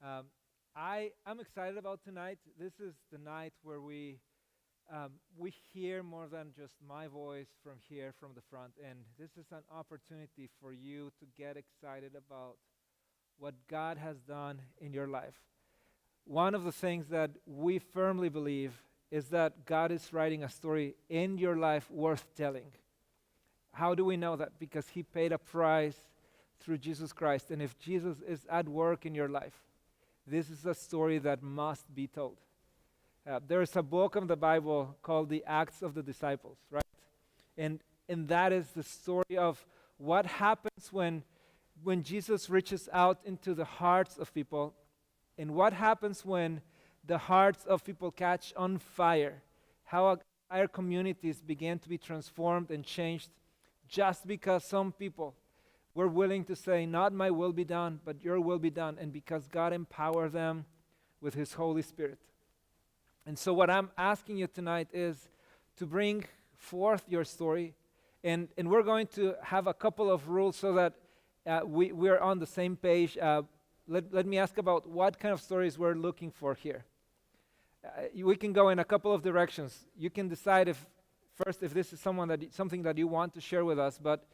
Um, I'm excited about tonight. This is the night where we hear more than just my voice from here from the front, and this is an opportunity for you to get excited about what God has done in your life. One of the things that we firmly believe is that God is writing a story in your life worth telling. How do we know that? Because He paid a price through Jesus Christ, and if Jesus is at work in your life, this is a story that must be told. There's a book of the Bible called the Acts of the Disciples, right? And that is the story of what happens when Jesus reaches out into the hearts of people, and what happens when the hearts of people catch on fire. How entire communities began to be transformed and changed just because some people were willing to say, "Not my will be done, but your will be done," and because God empowered them with His Holy Spirit. And so, what I'm asking you tonight is to bring forth your story, and we're going to have a couple of rules so that we're on the same page. Let me ask about what kind of stories we're looking for here. We can go in a couple of directions. You can decide if this is something that you want to share with us, but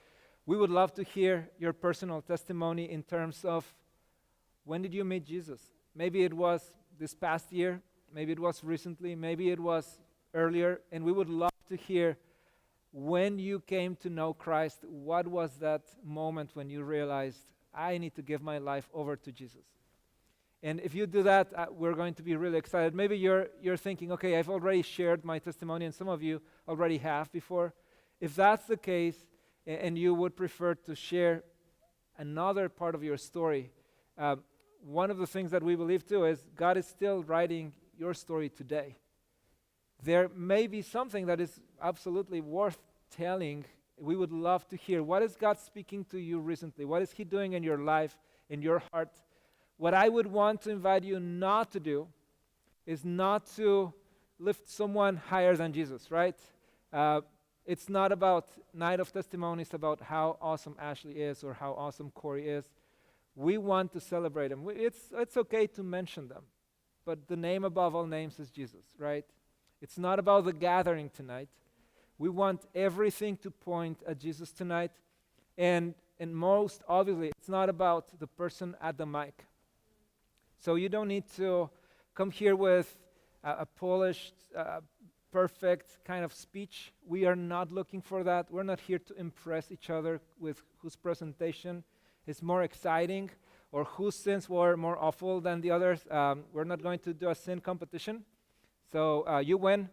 we would love to hear your personal testimony in terms of when did you meet Jesus? Maybe it was this past year, maybe it was recently, maybe it was earlier, and we would love to hear when you came to know Christ. What was that moment when you realized, I need to give my life over to Jesus? And if you do that, we're going to be really excited. Maybe you're thinking, okay, I've already shared my testimony, and some of you already have before. If that's the case, and you would prefer to share another part of your story, one of the things that we believe too is God is still writing your story today. There may be something that is absolutely worth telling. We would love to hear. What is God speaking to you recently? What is He doing in your life, in your heart? What I would want to invite you not to do is not to lift someone higher than Jesus, right? It's not about night of testimonies about how awesome Ashley is or how awesome Corey is. We want to celebrate them. It's okay to mention them, but the name above all names is Jesus, right? It's not about the gathering tonight. We want everything to point at Jesus tonight, and most obviously, it's not about the person at the mic. So you don't need to come here with a polished, perfect kind of speech. We are not looking for that. We're not here to impress each other with whose presentation is more exciting or whose sins were more awful than the others. We're not going to do a sin competition. So you win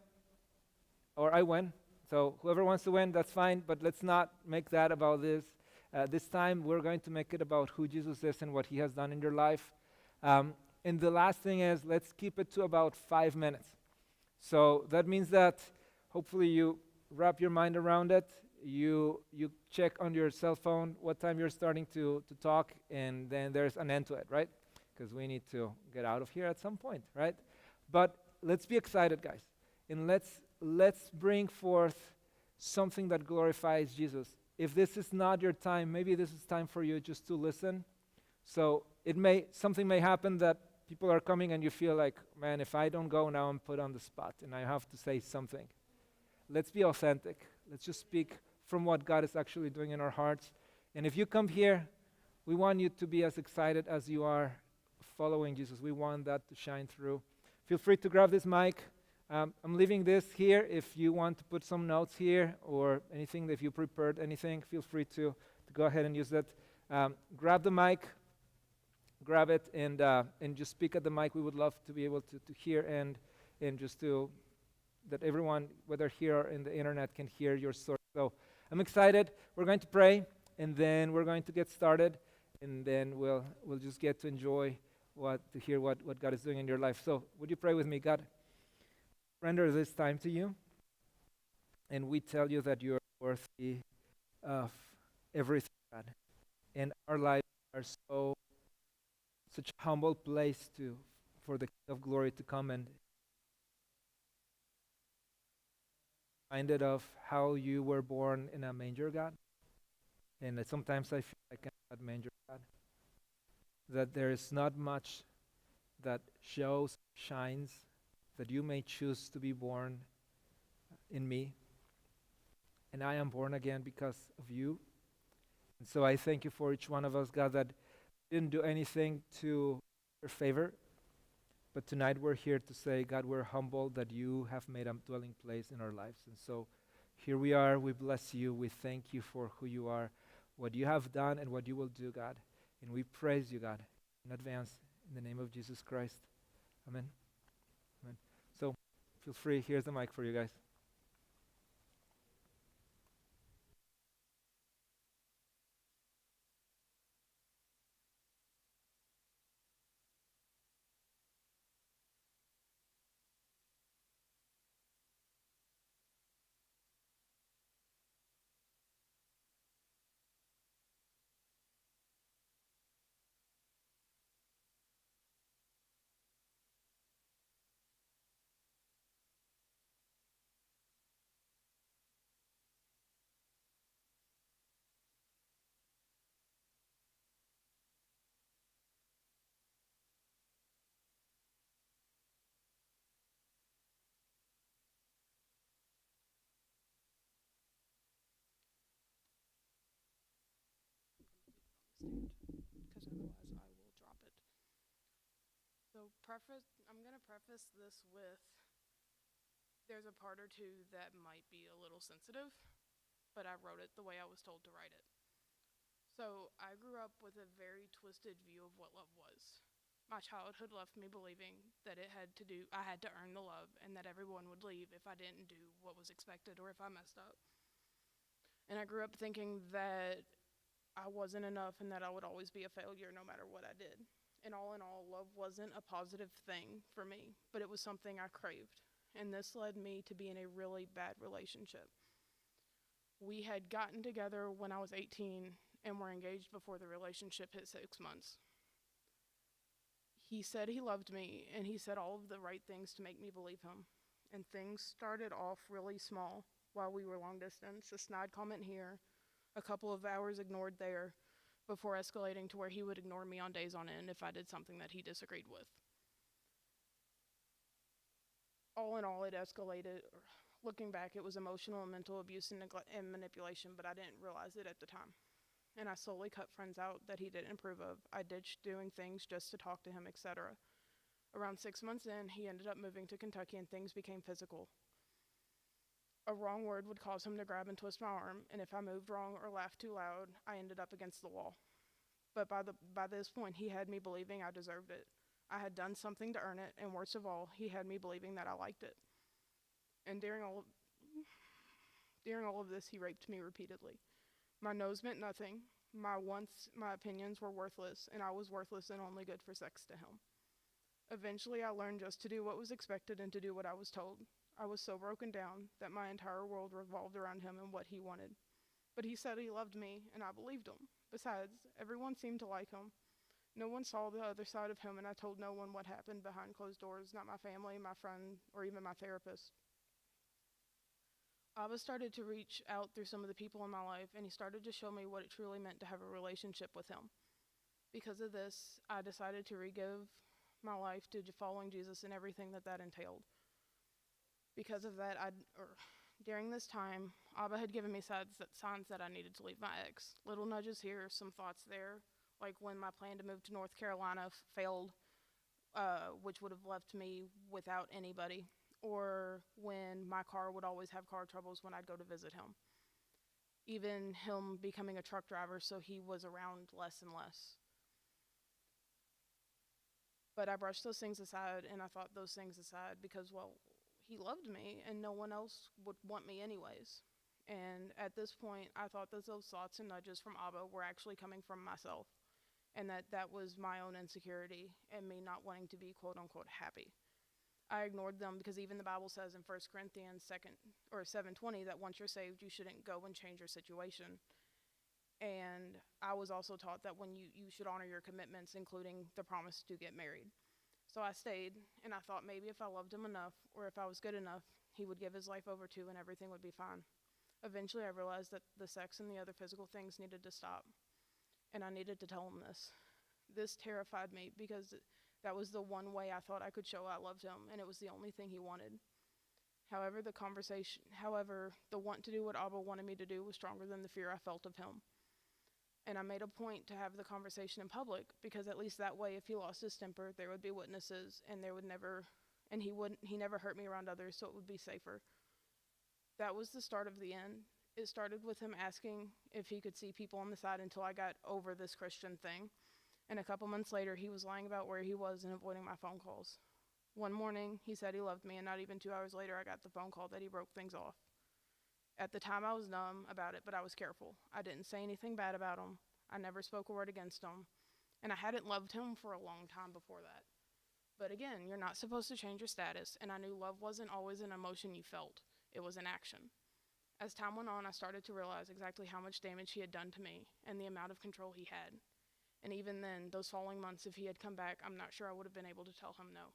or I win. So whoever wants to win, that's fine, but let's not make that about this. This time we're going to make it about who Jesus is and what He has done in your life. And the last thing is, let's keep it to about 5 minutes. So that means that hopefully you wrap your mind around it. You check on your cell phone what time you're starting to talk, and then there's an end to it, right? Because we need to get out of here at some point, right? But let's be excited, guys, and let's bring forth something that glorifies Jesus. If this is not your time, maybe this is time for you just to listen. So something may happen that people are coming and you feel like, man, if I don't go now, I'm put on the spot and I have to say something. Let's be authentic. Let's just speak from what God is actually doing in our hearts. And if you come here, we want you to be as excited as you are following Jesus. We want that to shine through. Feel free to grab this mic. I'm leaving this here. If you want to put some notes here or anything, if you prepared anything, feel free to go ahead and use that. Grab the mic. Grab it and just speak at the mic. We would love to be able to hear and just to that everyone, whether here or in the internet, can hear your story. So I'm excited. We're going to pray, and then we're going to get started, and then we'll just get to enjoy to hear what God is doing in your life. So would you pray with me? God, render this time to you, and we tell you that you are worthy of everything, God, and our lives are such a humble place for the King of Glory to come and reminded of how you were born in a manger, God. And that sometimes I feel like I'm that manger, God. That there is not much that shows, shines, that you may choose to be born in me. And I am born again because of you. And so I thank you for each one of us, God, that didn't do anything to your favor. But tonight we're here to say, God, we're humbled that you have made a dwelling place in our lives. And so here we are. We bless you. We thank you for who you are, what you have done, and what you will do, God. And we praise you, God, in advance, in the name of Jesus Christ. Amen. Amen. So feel free. Here's the mic for you guys. Because otherwise I will drop it. So I'm going to preface this with there's a part or two that might be a little sensitive, but I wrote it the way I was told to write it. So I grew up with a very twisted view of what love was. My childhood left me believing that I had to earn the love and that everyone would leave if I didn't do what was expected or if I messed up. And I grew up thinking that I wasn't enough and that I would always be a failure no matter what I did. And all in all, love wasn't a positive thing for me, but it was something I craved. And this led me to be in a really bad relationship. We had gotten together when I was 18 and were engaged before the relationship hit 6 months. He said he loved me, and he said all of the right things to make me believe him. And things started off really small while we were long distance. A snide comment here, a couple of hours ignored there, before escalating to where he would ignore me on days on end if I did something that he disagreed with. All in all, it escalated. Looking back, it was emotional and mental abuse and manipulation, but I didn't realize it at the time. And I slowly cut friends out that he didn't approve of. I ditched doing things just to talk to him, etc. Around 6 months in, he ended up moving to Kentucky and things became physical. A wrong word would cause him to grab and twist my arm, and if I moved wrong or laughed too loud, I ended up against the wall. But by this point, he had me believing I deserved it. I had done something to earn it, and worst of all, he had me believing that I liked it. And during all of this, he raped me repeatedly. My nose meant nothing. My opinions were worthless, and I was worthless and only good for sex to him. Eventually, I learned just to do what was expected and to do what I was told. I was so broken down that my entire world revolved around him and what he wanted. But he said he loved me, and I believed him. Besides, everyone seemed to like him. No one saw the other side of him, and I told no one what happened behind closed doors, not my family, my friend, or even my therapist. Abba started to reach out through some of the people in my life, and he started to show me what it truly meant to have a relationship with him. Because of this, I decided to re-give my life to following Jesus and everything that entailed. Because of that, during this time, Abba had given me signs that I needed to leave my ex. Little nudges here, some thoughts there, like when my plan to move to North Carolina failed, which would have left me without anybody, or when my car would always have car troubles when I'd go to visit him. Even him becoming a truck driver, so he was around less and less. But I brushed those things aside, and I thought those things aside because, well, he loved me, and no one else would want me anyways. And at this point, I thought that those thoughts and nudges from Abba were actually coming from myself, and that was my own insecurity and me not wanting to be quote-unquote happy. I ignored them because even the Bible says in 1 Corinthians 7:20 that once you're saved, you shouldn't go and change your situation. And I was also taught that when you should honor your commitments, including the promise to get married. So I stayed, and I thought maybe if I loved him enough, or if I was good enough, he would give his life over to and everything would be fine. Eventually, I realized that the sex and the other physical things needed to stop, and I needed to tell him this. This terrified me because That was the one way I thought I could show I loved him, and it was the only thing he wanted. However, the want to do what Abba wanted me to do was stronger than the fear I felt of him. And I made a point to have the conversation in public, because at least that way, if he lost his temper, there would be witnesses, and he never hurt me around others, so it would be safer. That was the start of the end. It started with him asking if he could see people on the side until I got over this Christian thing. And a couple months later, he was lying about where he was and avoiding my phone calls. One morning, he said he loved me, and not even 2 hours later, I got the phone call that he broke things off. At the time, I was numb about it, but I was careful. I didn't say anything bad about him. I never spoke a word against him. And I hadn't loved him for a long time before that. But again, you're not supposed to change your status, and I knew love wasn't always an emotion you felt. It was an action. As time went on, I started to realize exactly how much damage he had done to me and the amount of control he had. And even then, those following months, if he had come back, I'm not sure I would have been able to tell him no.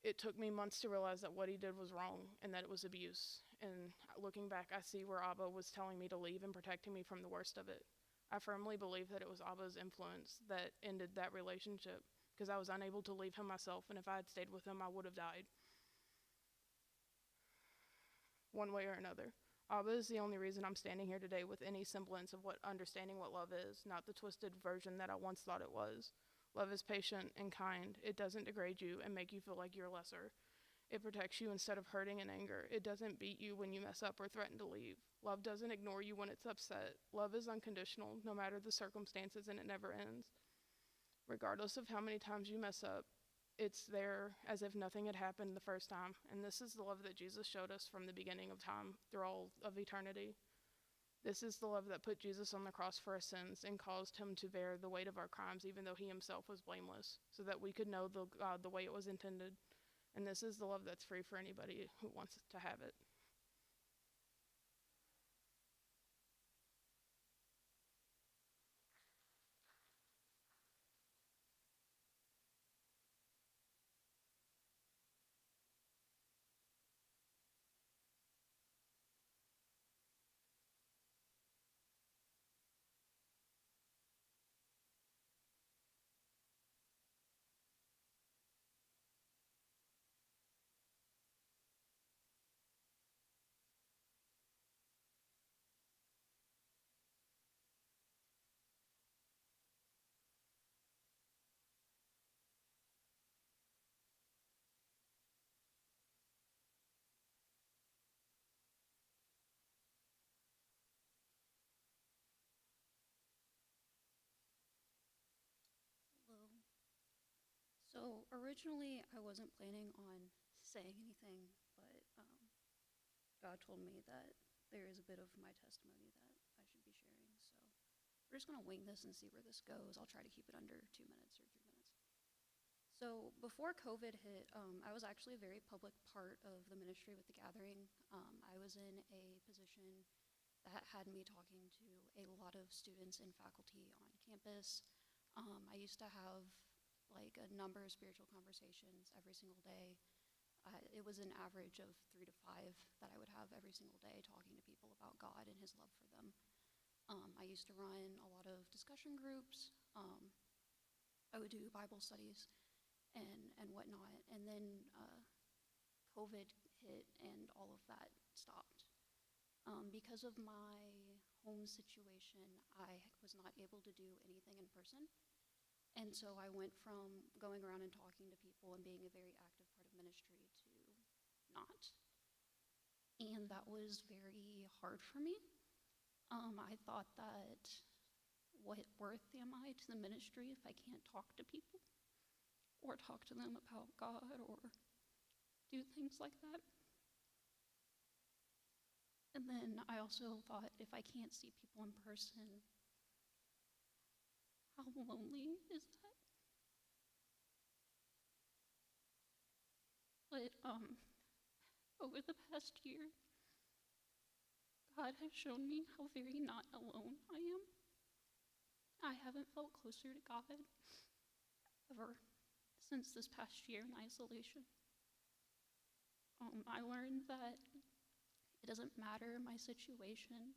It took me months to realize that what he did was wrong and that it was abuse. And looking back, I see where Abba was telling me to leave and protecting me from the worst of it. I firmly believe that it was Abba's influence that ended that relationship, because I was unable to leave him myself, and if I had stayed with him, I would have died. One way or another. Abba is the only reason I'm standing here today with any semblance of understanding what love is, not the twisted version that I once thought it was. Love is patient and kind. It doesn't degrade you and make you feel like you're lesser. It protects you instead of hurting in anger. It doesn't beat you when you mess up or threaten to leave. Love doesn't ignore you when it's upset. Love is unconditional, no matter the circumstances, and it never ends. Regardless of how many times you mess up, it's there as if nothing had happened the first time. And this is the love that Jesus showed us from the beginning of time through all of eternity. This is the love that put Jesus on the cross for our sins and caused him to bear the weight of our crimes, even though he himself was blameless, so that we could know God the way it was intended. And this is the love that's free for anybody who wants to have it. Hello. So originally, I wasn't planning on saying anything, but God told me that there is a bit of my testimony that I should be sharing. So we're just going to wing this and see where this goes. I'll try to keep it under 2 minutes or 3 minutes. So before COVID hit, I was actually a very public part of the ministry with the gathering. I was in a position that had me talking to a lot of students and faculty on campus. I used to have like a number of spiritual conversations every single day. It was an average of 3 to 5 that I would have every single day talking to people about God and his love for them. I used to run a lot of discussion groups. I would do Bible studies and whatnot. And then COVID hit and all of that stopped. Because of my home situation, I was not able to do anything in person. And so I went from going around and talking to people and being a very active part of ministry to not. And that was very hard for me. I thought that what worth am I to the ministry if I can't talk to people or talk to them about God or do things like that? And then I also thought, if I can't see people in person, how lonely is that? But over the past year, God has shown me how very not alone I am. I haven't felt closer to God ever since this past year in isolation. I learned that it doesn't matter my situation.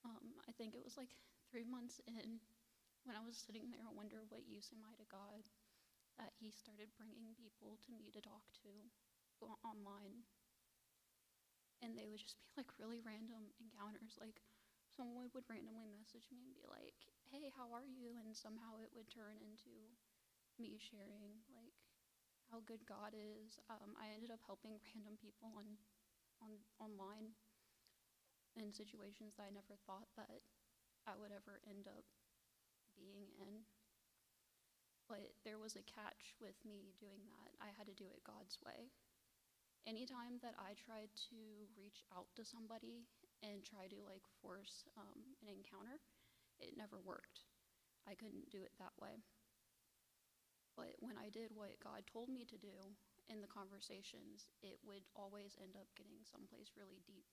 I think it was like 3 months in when I was sitting there, I wonder what use am I to God, that he started bringing people to me to talk to online, and they would just be like really random encounters. Like someone would randomly message me and be like, "Hey, how are you?" And somehow it would turn into me sharing like how good God is. I ended up helping random people online in situations that I never thought that I would ever end up being in. But there was a catch with me doing that. I had to do it God's way. Anytime that I tried to reach out to somebody and try to like force an encounter, it never worked. I couldn't do it that way. But when I did what God told me to do in the conversations, it would always end up getting someplace really deep.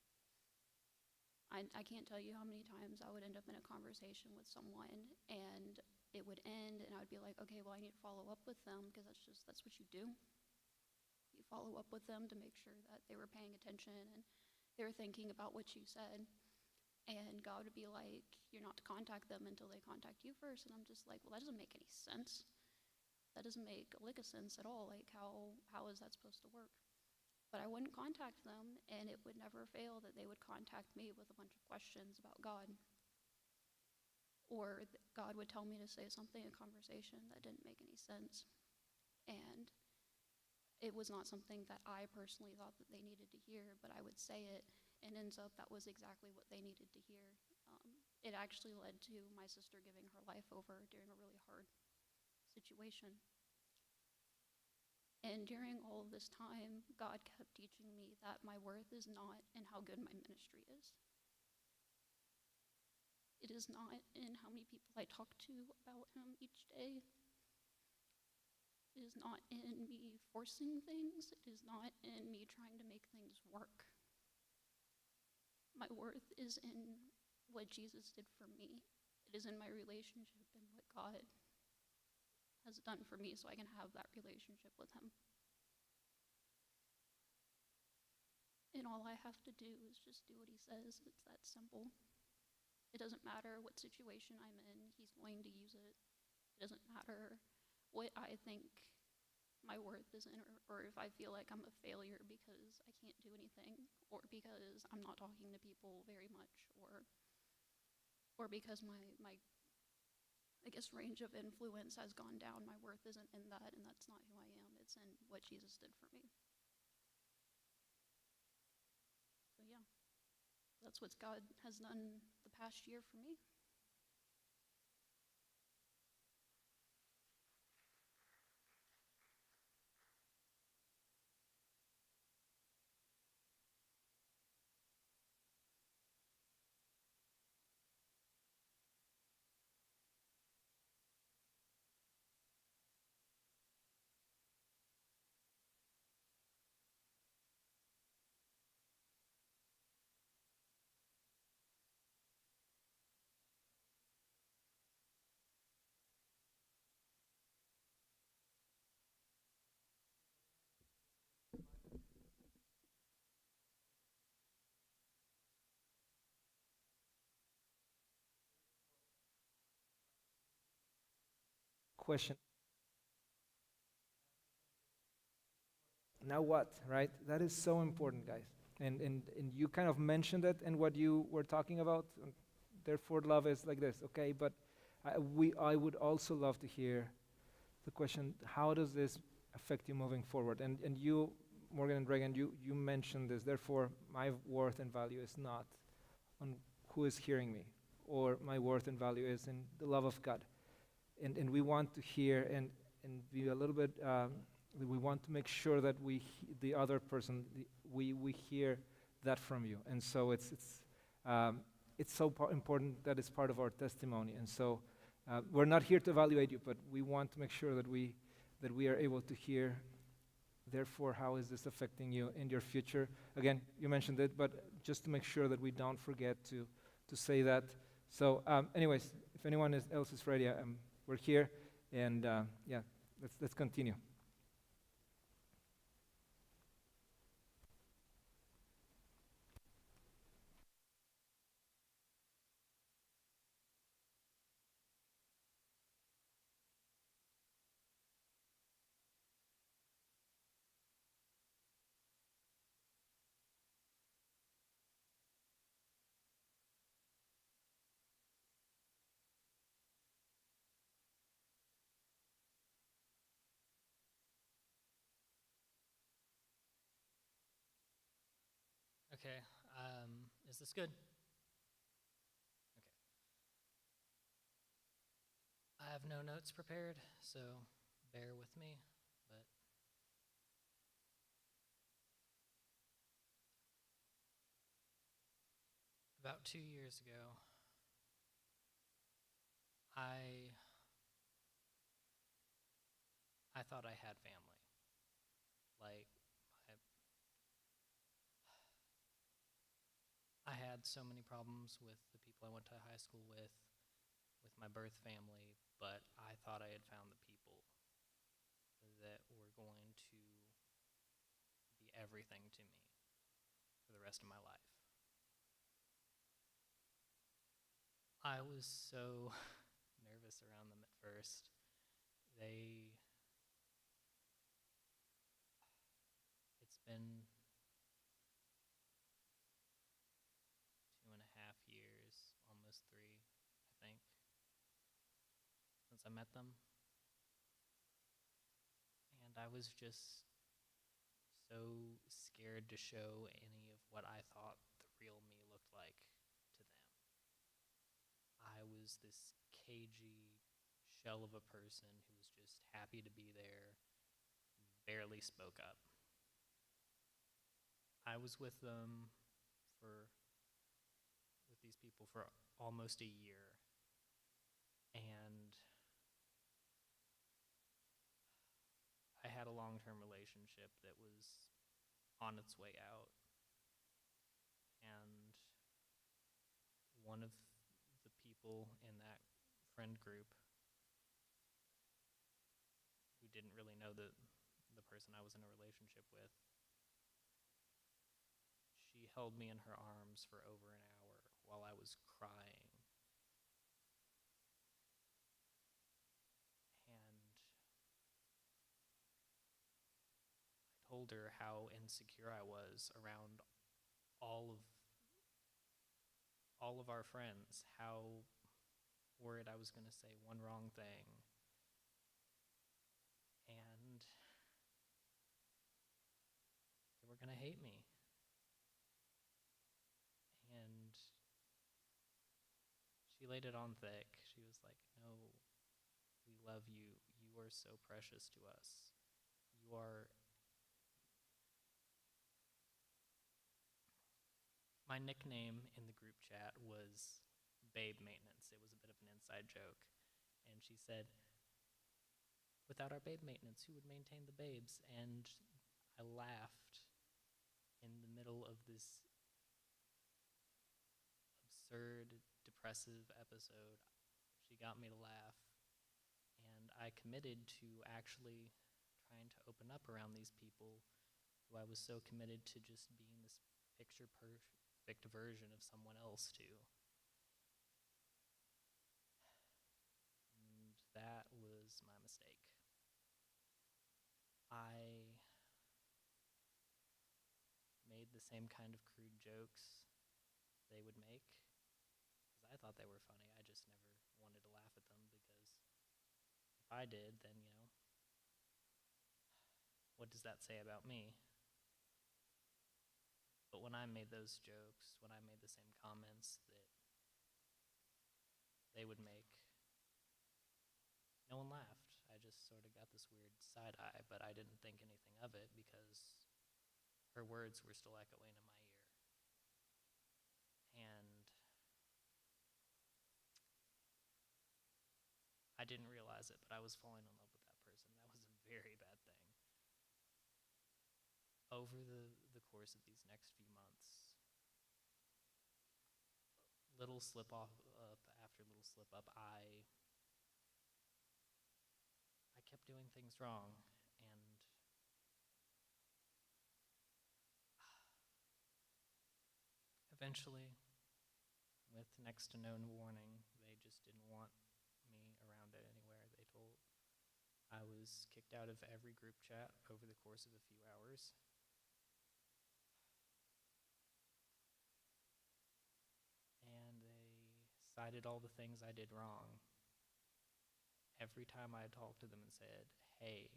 I can't tell you how many times I would end up in a conversation with someone and it would end and I would be like, okay, well, I need to follow up with them because that's what you do. You follow up with them to make sure that they were paying attention and they were thinking about what you said. And God would be like, you're not to contact them until they contact you first. And I'm just like, well, that doesn't make any sense. That doesn't make a lick of sense at all. Like, how is that supposed to work? But I wouldn't contact them, and it would never fail that they would contact me with a bunch of questions about God. Or God would tell me to say something in a conversation that didn't make any sense. And it was not something that I personally thought that they needed to hear, but I would say it, and ends up that was exactly what they needed to hear. It actually led to my sister giving her life over during a really hard situation. And during all of this time, God kept teaching me that my worth is not in how good my ministry is. It is not in how many people I talk to about him each day. It is not in me forcing things. It is not in me trying to make things work. My worth is in what Jesus did for me. It is in my relationship and what God has done for me so I can have that relationship with him. And all I have to do is just do what he says. It's that simple. It doesn't matter what situation I'm in, he's going to use it. It doesn't matter what I think my worth is in, or if I feel like I'm a failure because I can't do anything, or because I'm not talking to people very much, or because my I guess range of influence has gone down. My worth isn't in that, and that's not who I am. It's in what Jesus did for me. So yeah, that's what God has done the past year for me. Question. Now what, right? That is so important, guys. And you kind of mentioned it in what you were talking about. Therefore, love is like this, okay? But I would also love to hear the question, how does this affect you moving forward? And you, Morgan and Reagan, you mentioned this. Therefore, my worth and value is not on who is hearing me, or my worth and value is in the love of God. And we want to hear and be a little bit, we want to make sure that the other person, we hear that from you. And so it's so important that it's part of our testimony. And so we're not here to evaluate you, but we want to make sure that we are able to hear, therefore, how is this affecting you in your future? Again, you mentioned it, but just to make sure that we don't forget to say that. So anyways, if anyone else is ready, we're here, and yeah, let's continue. Okay. Is this good? Okay. I have no notes prepared, so bear with me, but about 2 years ago, I thought I had family. Like, I had so many problems with the people I went to high school with my birth family, but I thought I had found the people that were going to be everything to me for the rest of my life. I was so nervous around them at first. It's been 2.5 years, almost 3, I think, since I met them. And I was just so scared to show any of what I thought the real me looked like to them. I was this cagey shell of a person who was just happy to be there, barely spoke up. I was with these people for almost a year, and I had a long-term relationship that was on its way out, and one of the people in that friend group who didn't really know the person I was in a relationship with, she held me in her arms for over an hour while I was crying. And I told her how insecure I was around all of our friends, how worried I was going to say one wrong thing. And they were going to hate me. And she laid it on thick. She was like, "No, we love you. You are so precious to us. You are..." My nickname in the group chat was Babe Maintenance. It was a bit of an inside joke. And she said, "Without our babe maintenance, who would maintain the babes?" And I laughed in the middle of this absurd, depressive episode. She got me to laugh, and I committed to actually trying to open up around these people who I was so committed to just being this picture-perfect version of someone else to. And that was my mistake. I made the same kind of crude jokes they would make, because I thought they were funny. I just never wanted to laugh at them, because if I did, then, what does that say about me? But when I made those jokes, when I made the same comments that they would make, no one laughed. I just sort of got this weird side eye, but I didn't think anything of it because her words were still echoing in my ear. And I didn't realize it, but I was falling in love with that person. That was a very bad thing. Over the course of these next few months, little slip up after little slip up, I kept doing things wrong, and eventually, with next to no warning, they just didn't want me around it anywhere. I was kicked out of every group chat over the course of a few hours. And they cited all the things I did wrong. Every time I talked to them and said, "Hey,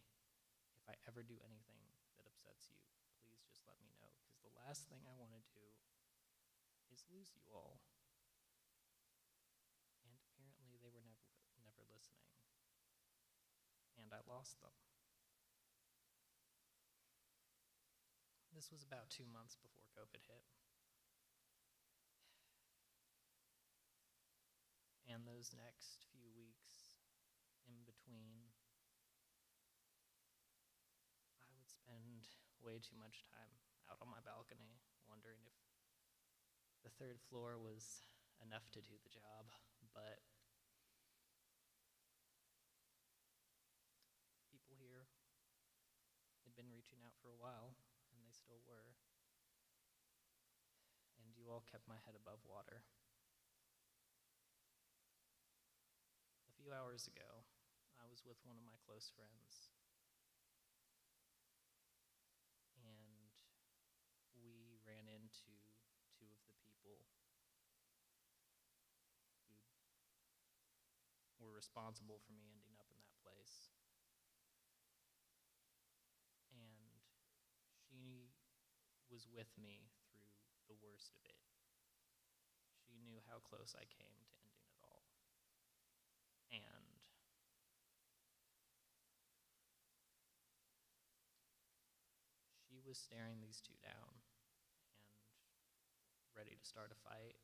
if I ever do anything that upsets you, please please just let me know, because the last thing I want to do is lose you all. And apparently they were never listening. And I lost them. This was about 2 months before COVID hit. And those next few weeks in between, I would spend way too much time out on my balcony wondering if the 3rd floor was enough to do the job. But people here had been reaching out for a while, and they still were. And you all kept my head above water. A few hours ago, I was with one of my close friends, and we ran into 2 of the people who were responsible for me ending up in that place. And she was with me through the worst of it. She knew how close I came to ending it all. And she was staring these 2 down and ready to start a fight.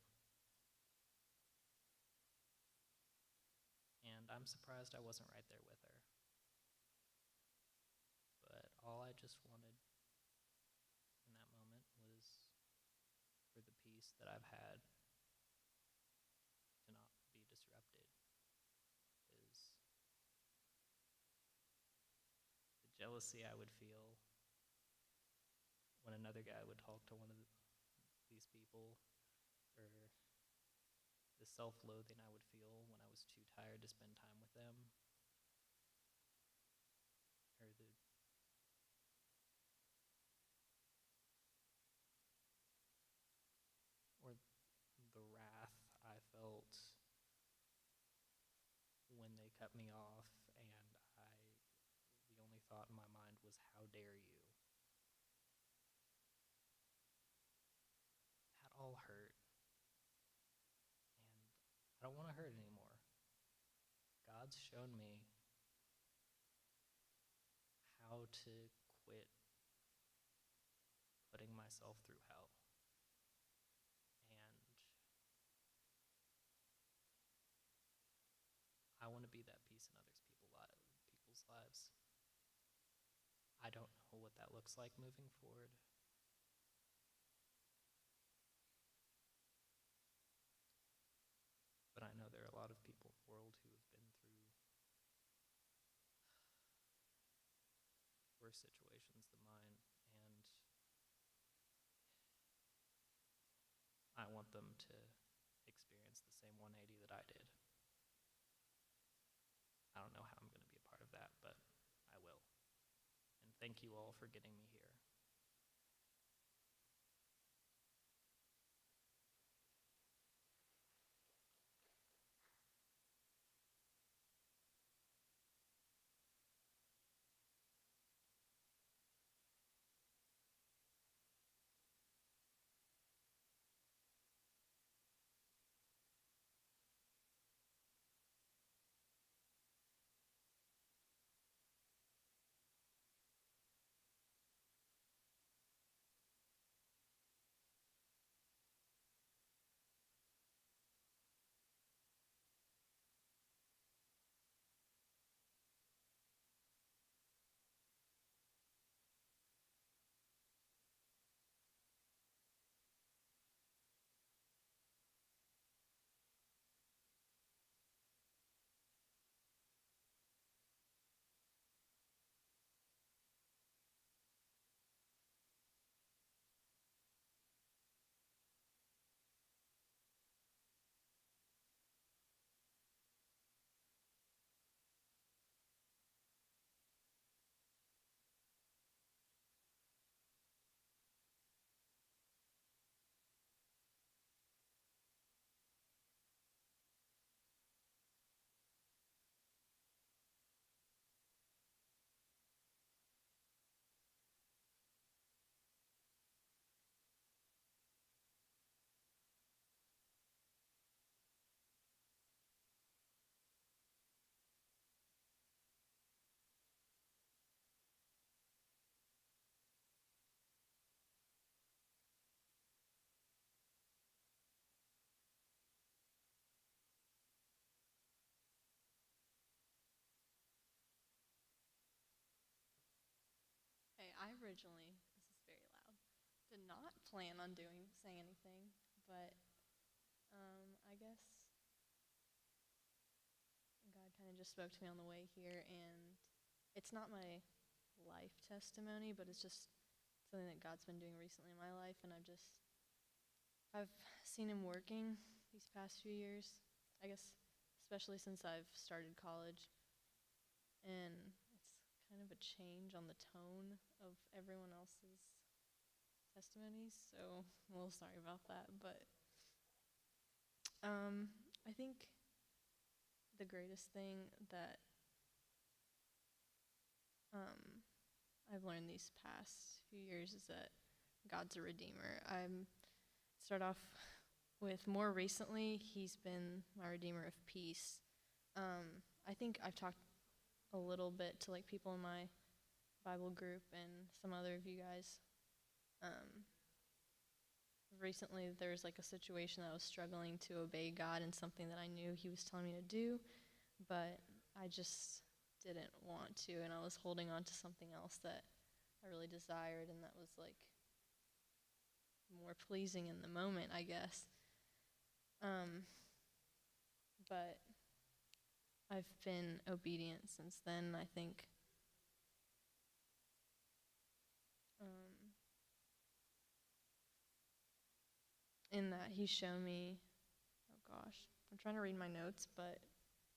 And I'm surprised I wasn't right there with her. But all I just wanted in that moment was for the peace that I've had to not be disrupted. Because the jealousy I would feel when another guy would talk to one of these people, or the self-loathing I would feel when I was too tired to spend time with them, or the wrath I felt when they cut me off, and the only thought in my mind was, how dare you? That all hurt, and I don't want to hurt anymore. God's shown me how to quit putting myself through hell. And I want to be that peace in people's lives. I don't know what that looks like moving forward. But I know there are a lot of people in the world who have been through worse situations than mine, and I want them to experience the same 180 that I did. I don't know how I'm going to be a part of that, but I will. And thank you all for getting me here. originally, this is very loud, did not plan on saying anything, but I guess God kind of just spoke to me on the way here, and it's not my life testimony, but it's just something that God's been doing recently in my life, and I've seen him working these past few years, I guess, especially since I've started college, and it's kind of a change on the tone of everyone else's testimonies, so I'm a little sorry about that, but I think the greatest thing that I've learned these past few years is that God's a redeemer. Start off with more recently, he's been my redeemer of peace. I think I've talked a little bit to like people in my Bible group and some other of you guys. Recently, there's like a situation that I was struggling to obey God in something that I knew he was telling me to do, but I just didn't want to, and I was holding on to something else that I really desired, and that was like more pleasing in the moment, I guess. But I've been obedient since then, I think. In that he's shown me, oh gosh, I'm trying to read my notes, but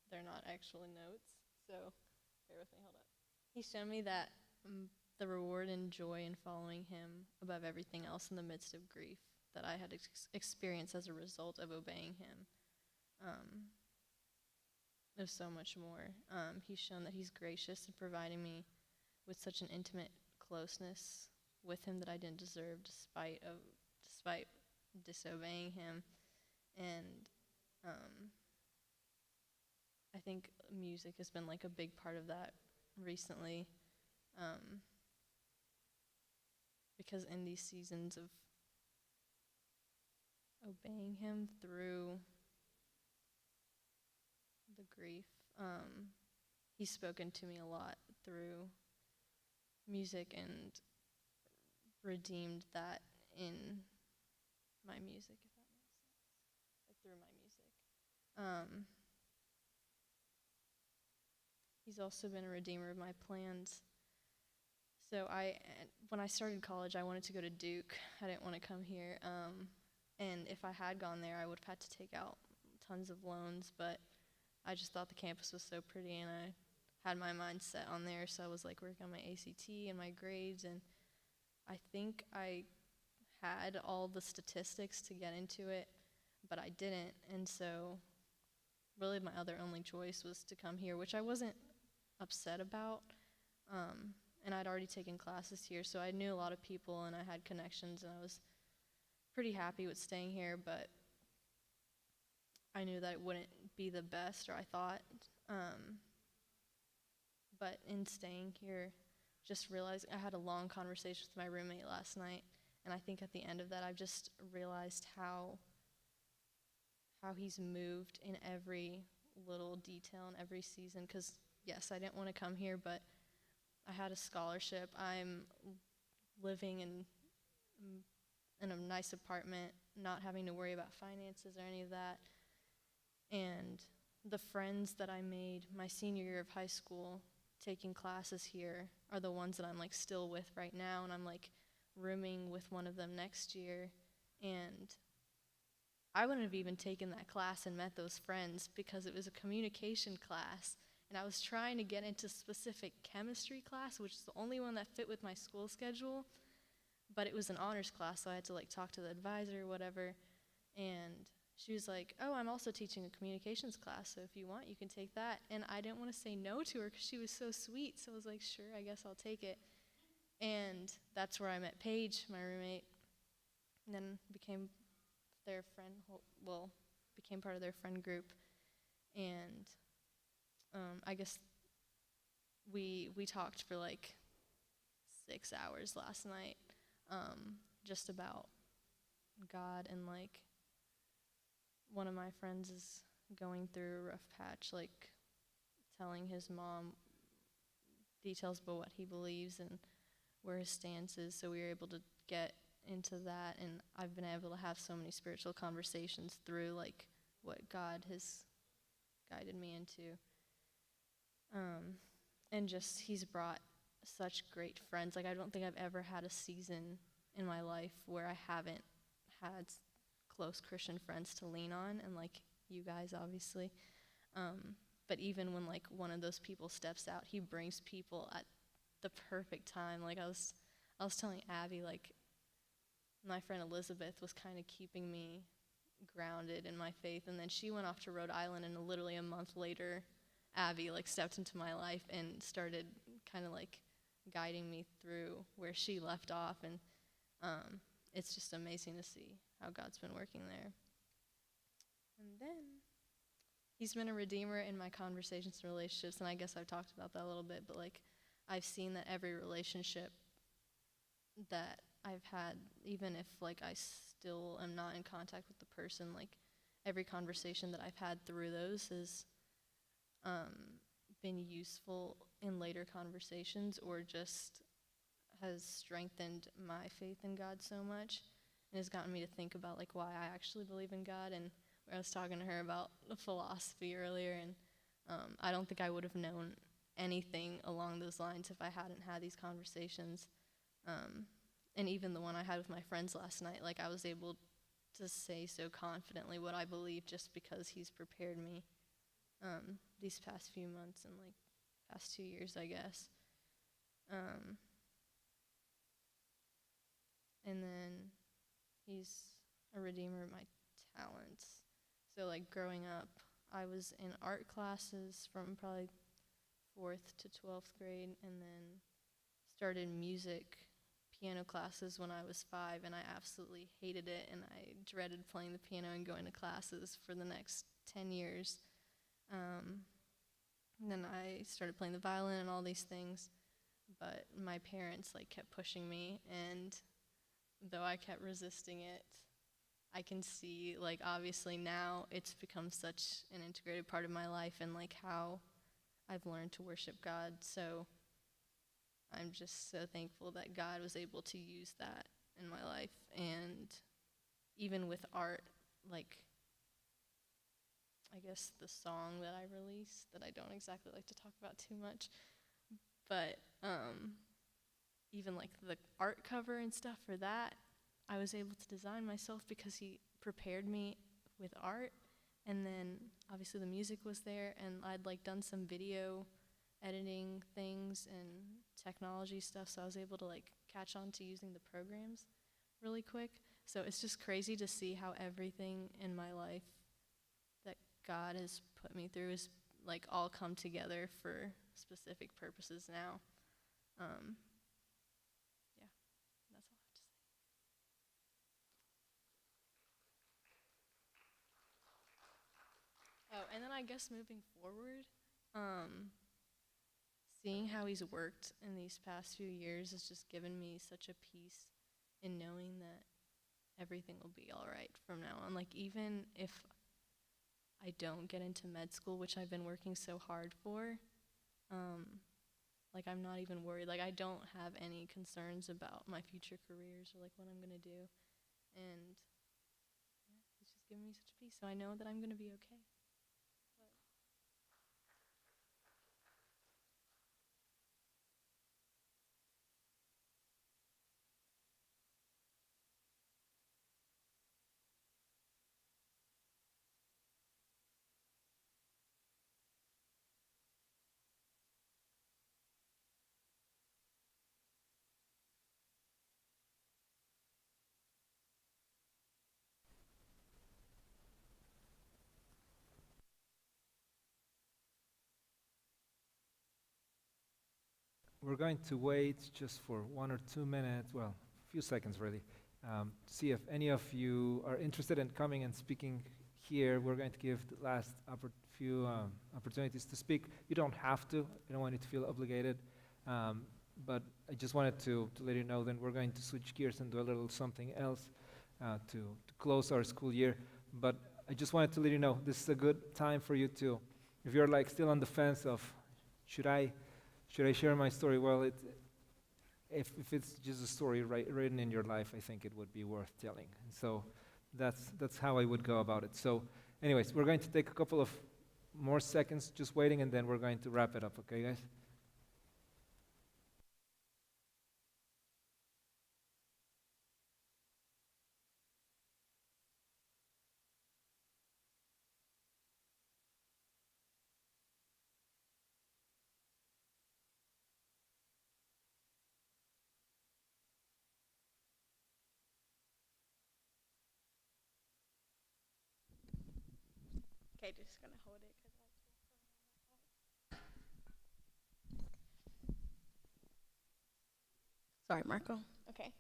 they're not actually notes, so bear with me, hold up. He's shown me that the reward and joy in following him above everything else in the midst of grief that I had experienced as a result of obeying him. There's so much more. He's shown that he's gracious in providing me with such an intimate closeness with him that I didn't deserve despite disobeying him. And I think music has been like a big part of that recently, because in these seasons of obeying him through the grief, he's spoken to me a lot through music and redeemed that in my music, if that makes sense, like through my music. He's also been a redeemer of my plans. So when I started college, I wanted to go to Duke. I didn't want to come here. And if I had gone there, I would have had to take out tons of loans, but I just thought the campus was so pretty, and I had my mind set on there, so I was like working on my ACT and my grades, and I think I had all the statistics to get into it, but I didn't, and so really my other only choice was to come here, which I wasn't upset about, and I'd already taken classes here, so I knew a lot of people, and I had connections, and I was pretty happy with staying here, but I knew that it wouldn't be the best, or I thought, but in staying here, just realized I had a long conversation with my roommate last night, and I think at the end of that, I've just realized how he's moved in every little detail in every season, because yes, I didn't want to come here, but I had a scholarship. I'm living in a nice apartment, not having to worry about finances or any of that, and the friends that I made my senior year of high school taking classes here are the ones that I'm like still with right now, and I'm like rooming with one of them next year, and I wouldn't have even taken that class and met those friends because it was a communication class, and I was trying to get into specific chemistry class, which is the only one that fit with my school schedule, but it was an honors class, so I had to like talk to the advisor or whatever, and she was like, oh, I'm also teaching a communications class, so if you want, you can take that. And I didn't want to say no to her because she was so sweet, so I was like, sure, I guess I'll take it. And that's where I met Paige, my roommate, and then became their friend, became part of their friend group. And I guess we talked for like 6 hours last night, just about God, and like one of my friends is going through a rough patch, like telling his mom details about what he believes and where his stance is. So we were able to get into that, and I've been able to have so many spiritual conversations through like what God has guided me into. And just he's brought such great friends. Like I don't think I've ever had a season in my life where I haven't had close Christian friends to lean on, and like you guys obviously. But even when like one of those people steps out, he brings people at the perfect time. Like I was telling Abby, like my friend Elizabeth was kind of keeping me grounded in my faith, and then she went off to Rhode Island, and literally a month later Abby like stepped into my life and started kind of like guiding me through where she left off, and it's just amazing to see how God's been working there. And then he's been a redeemer in my conversations and relationships, and I guess I've talked about that a little bit, but like I've seen that every relationship that I've had, even if like I still am not in contact with the person, like every conversation that I've had through those has been useful in later conversations, or just has strengthened my faith in God so much, and has gotten me to think about like why I actually believe in God. And I was talking to her about the philosophy earlier, and I don't think I would have known anything along those lines if I hadn't had these conversations. And even the one I had with my friends last night, like I was able to say so confidently what I believe just because he's prepared me these past few months and like past 2 years, I guess. And then he's a redeemer of my talents. So like growing up, I was in art classes from probably 4th to 12th grade, and then started piano classes when I was 5, and I absolutely hated it, and I dreaded playing the piano and going to classes for the next 10 years. And then I started playing the violin and all these things, but my parents like kept pushing me, and though I kept resisting it, I can see like obviously now it's become such an integrated part of my life, and like how I've learned to worship God. So I'm just so thankful that God was able to use that in my life. And even with art, like I guess the song that I released that I don't exactly like to talk about too much, but even like the art cover and stuff for that, I was able to design myself because he prepared me with art. And then obviously the music was there, and I'd like done some video editing things and technology stuff, so I was able to like catch on to using the programs really quick. So it's just crazy to see how everything in my life that God has put me through is like all come together for specific purposes now. Yeah, that's all I have to say. Oh, and then I guess moving forward, seeing how he's worked in these past few years has just given me such a peace in knowing that everything will be all right from now on. Like even if I don't get into med school, which I've been working so hard for, like I'm not even worried. Like I don't have any concerns about my future careers or like what I'm gonna do. And yeah, it's just given me such a peace. So I know that I'm gonna be okay. We're going to wait just for 1 or 2 minutes, well, a few seconds really, see if any of you are interested in coming and speaking here. We're going to give the last few opportunities to speak. You don't have to. I don't want you to feel obligated. But I just wanted to let you know then we're going to switch gears and do a little something else to close our school year. But I just wanted to let you know this is a good time for you to, if you're like still on the fence of should I share my story? Well, if it's just a story written in your life, I think it would be worth telling. And so that's how I would go about it. So anyways, we're going to take a couple of more seconds just waiting, and then we're going to wrap it up, okay, guys? Okay, just gonna hold it. Sorry, Marco. Okay.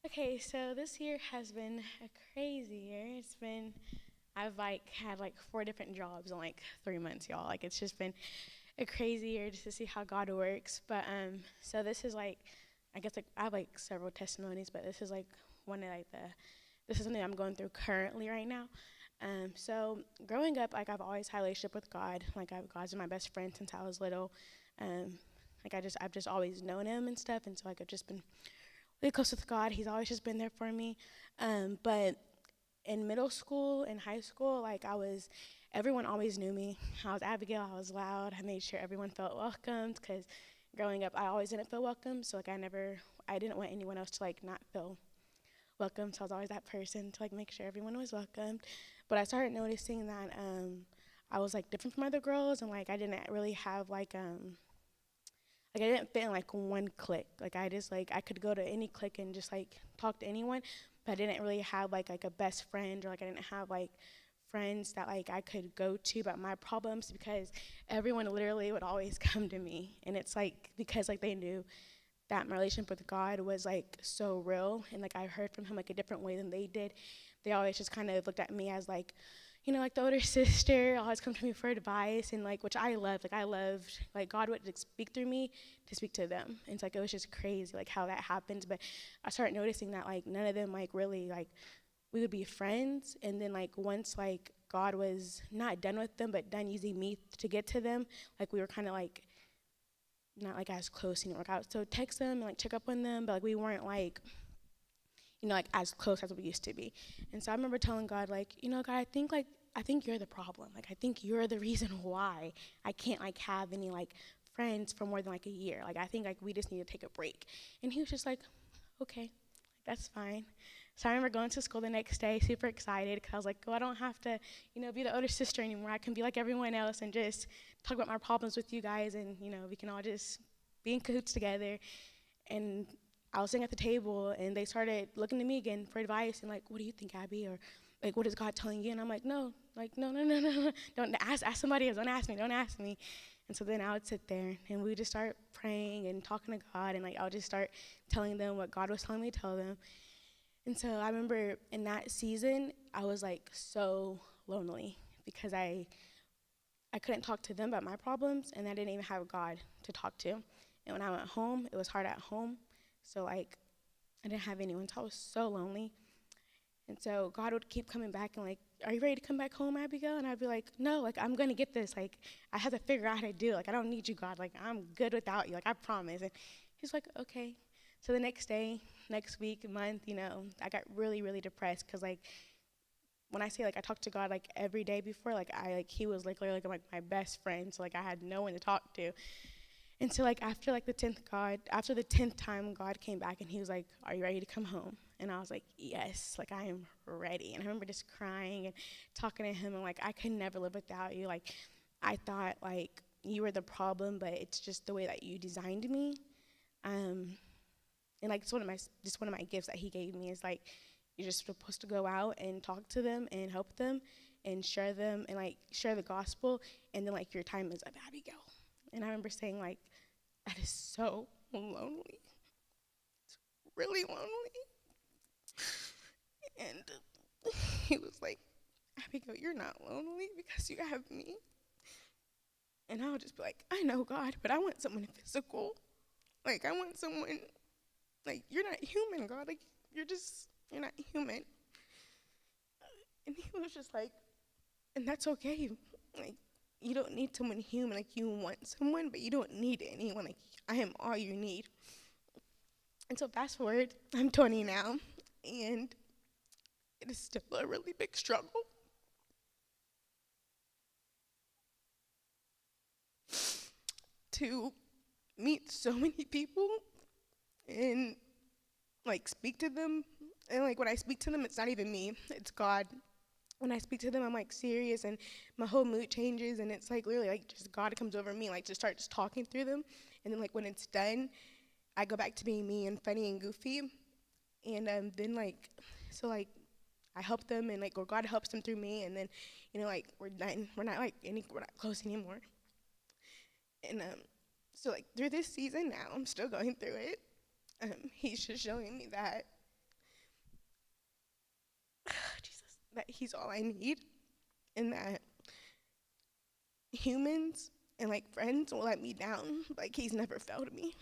Okay, so this year has been a crazy year. I've like had like 4 different jobs in like 3 months, y'all. Like it's just been a crazy year just to see how God works. But so this is like, I guess like I have like several testimonies, but this is like one of like this is something I'm going through currently right now. So growing up, like I've always had a relationship with God. Like God's been my best friend since I was little. Like I've just always known Him and stuff, and so like I've just been really close with God. He's always just been there for me. But in middle school and high school, like everyone always knew me. I was Abigail. I was loud. I made sure everyone felt welcomed, because growing up, I always didn't feel welcome. So like I didn't want anyone else to like not feel welcome. So I was always that person to like make sure everyone was welcomed. But I started noticing that I was like different from other girls, and like I didn't really have like I didn't fit in like one clique. Like I could go to any clique and just like talk to anyone, but I didn't really have like a best friend, or like I didn't have like friends that like I could go to about my problems, because everyone literally would always come to me. And it's like because like they knew that my relationship with God was like so real, and like I heard from Him like a different way than they did. They always just kind of looked at me as like, you know, like the older sister, always come to me for advice, and like, which I loved. Like I loved, like God would like, speak through me to speak to them. And it's like, it was just crazy like how that happens. But I started noticing that like none of them like really like, we would be friends. And then like once like God was not done with them, but done using me to get to them, like we were kind of like not like as close anymore. Like I would still text them and like check up on them, but like we weren't like, you know, like as close as we used to be. And so I remember telling God, like, you know, God, I think you're the problem. Like I think you're the reason why I can't like have any like friends for more than like a year. Like I think like we just need to take a break. And He was just like, okay, that's fine. So I remember going to school the next day, super excited, because I was like, oh, I don't have to, you know, be the older sister anymore. I can be like everyone else and just talk about my problems with you guys, and, you know, we can all just be in cahoots together. And I was sitting at the table, and they started looking to me again for advice, and like, what do you think, Abby? Or like, what is God telling you? And I'm like, no. Don't ask somebody else. Don't ask me. And so then I would sit there, and we would just start praying and talking to God, and like I would just start telling them what God was telling me to tell them. And so I remember in that season, I was like so lonely, because I couldn't talk to them about my problems, and I didn't even have God to talk to. And when I went home, it was hard at home. So like I didn't have anyone, so I was so lonely. And so God would keep coming back and like, are you ready to come back home, Abigail? And I'd be like, no, like I'm gonna get this. Like I have to figure out how to do it. Like I don't need you, God. Like I'm good without you. Like I promise. And He's like, okay. So the next day, next week, month, you know, I got really, really depressed, because like when I say like I talked to God like every day before, like He was like literally like my best friend. So like I had no one to talk to. And so like after the 10th time, God came back and He was like, are you ready to come home? And I was like, yes, like I am ready. And I remember just crying and talking to Him, and like, I could never live without you. Like I thought like you were the problem, but it's just the way that you designed me. And like it's one of my gifts that He gave me is like, you're just supposed to go out and talk to them and help them and share them and like share the gospel, and then like your time is up, Abigail. And I remember saying like, that is so lonely. It's really lonely. And He was like, Abigail, you're not lonely because you have me. And I would just be like, I know, God, but I want someone physical. Like I want someone, like you're not human, God. Like you're not human. And He was just like, and that's okay. Like you don't need someone human. Like, you want someone, but you don't need anyone. Like, I am all you need. And so fast forward, I'm 20 now, and it is still a really big struggle. To meet so many people and like speak to them. And like when I speak to them, it's not even me, it's God. When I speak to them, I'm like serious and my whole mood changes, and it's like literally like just God comes over me, like just starts talking through them. And then like when it's done, I go back to being me and funny and goofy. And then like, so like I help them, and like, or God helps them through me, and then, you know, like we're done. We're not close anymore. And so like through this season now, I'm still going through it. He's just showing me that Jesus, that he's all I need, and that humans and like friends will let me down. Like, he's never failed me.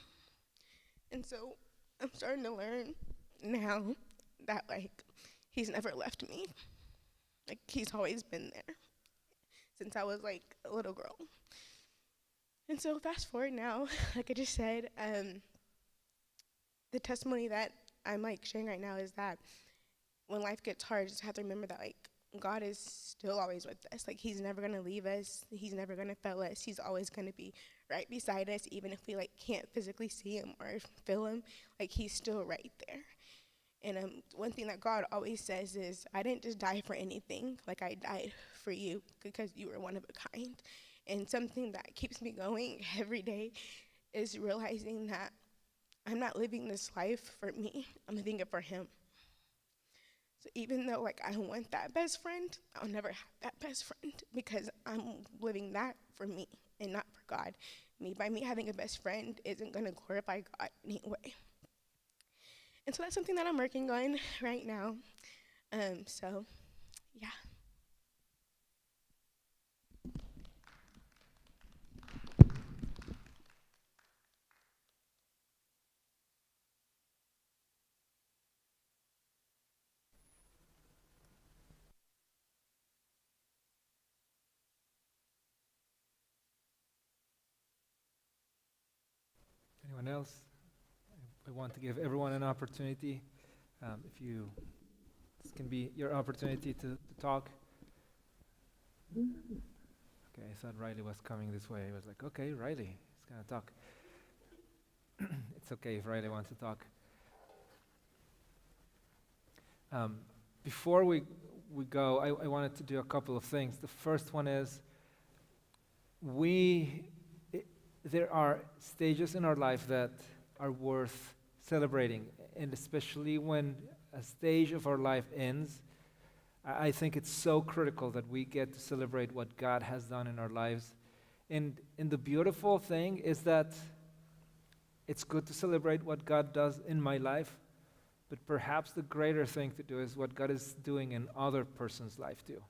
And so I'm starting to learn now that like he's never left me. Like, he's always been there since I was like a little girl. And so fast forward now, like I just said, the testimony that I'm like sharing right now is that when life gets hard, you just have to remember that like God is still always with us. Like, he's never gonna leave us. He's never gonna fail us. He's always gonna be right beside us, even if we like can't physically see him or feel him. Like, he's still right there. And one thing that God always says is, I didn't just die for anything. Like, I died for you because you were one of a kind. And something that keeps me going every day is realizing that I'm not living this life for me. I'm living it for him. So even though like I want that best friend, I'll never have that best friend because I'm living that for me and not for God. By me having a best friend isn't going to glorify God anyway. And so that's something that I'm working on right now. So, yeah. Anyone else? I want to give everyone an opportunity. This can be your opportunity to talk. Okay, I thought Riley was coming this way. I was like, okay, Riley is gonna talk. It's okay if Riley wants to talk. Before we go, I wanted to do a couple of things. The first one is, there are stages in our life that are worth celebrating, and especially when a stage of our life ends, I think it's so critical that we get to celebrate what God has done in our lives. And the beautiful thing is that it's good to celebrate what God does in my life, but perhaps the greater thing to do is what God is doing in other person's life too.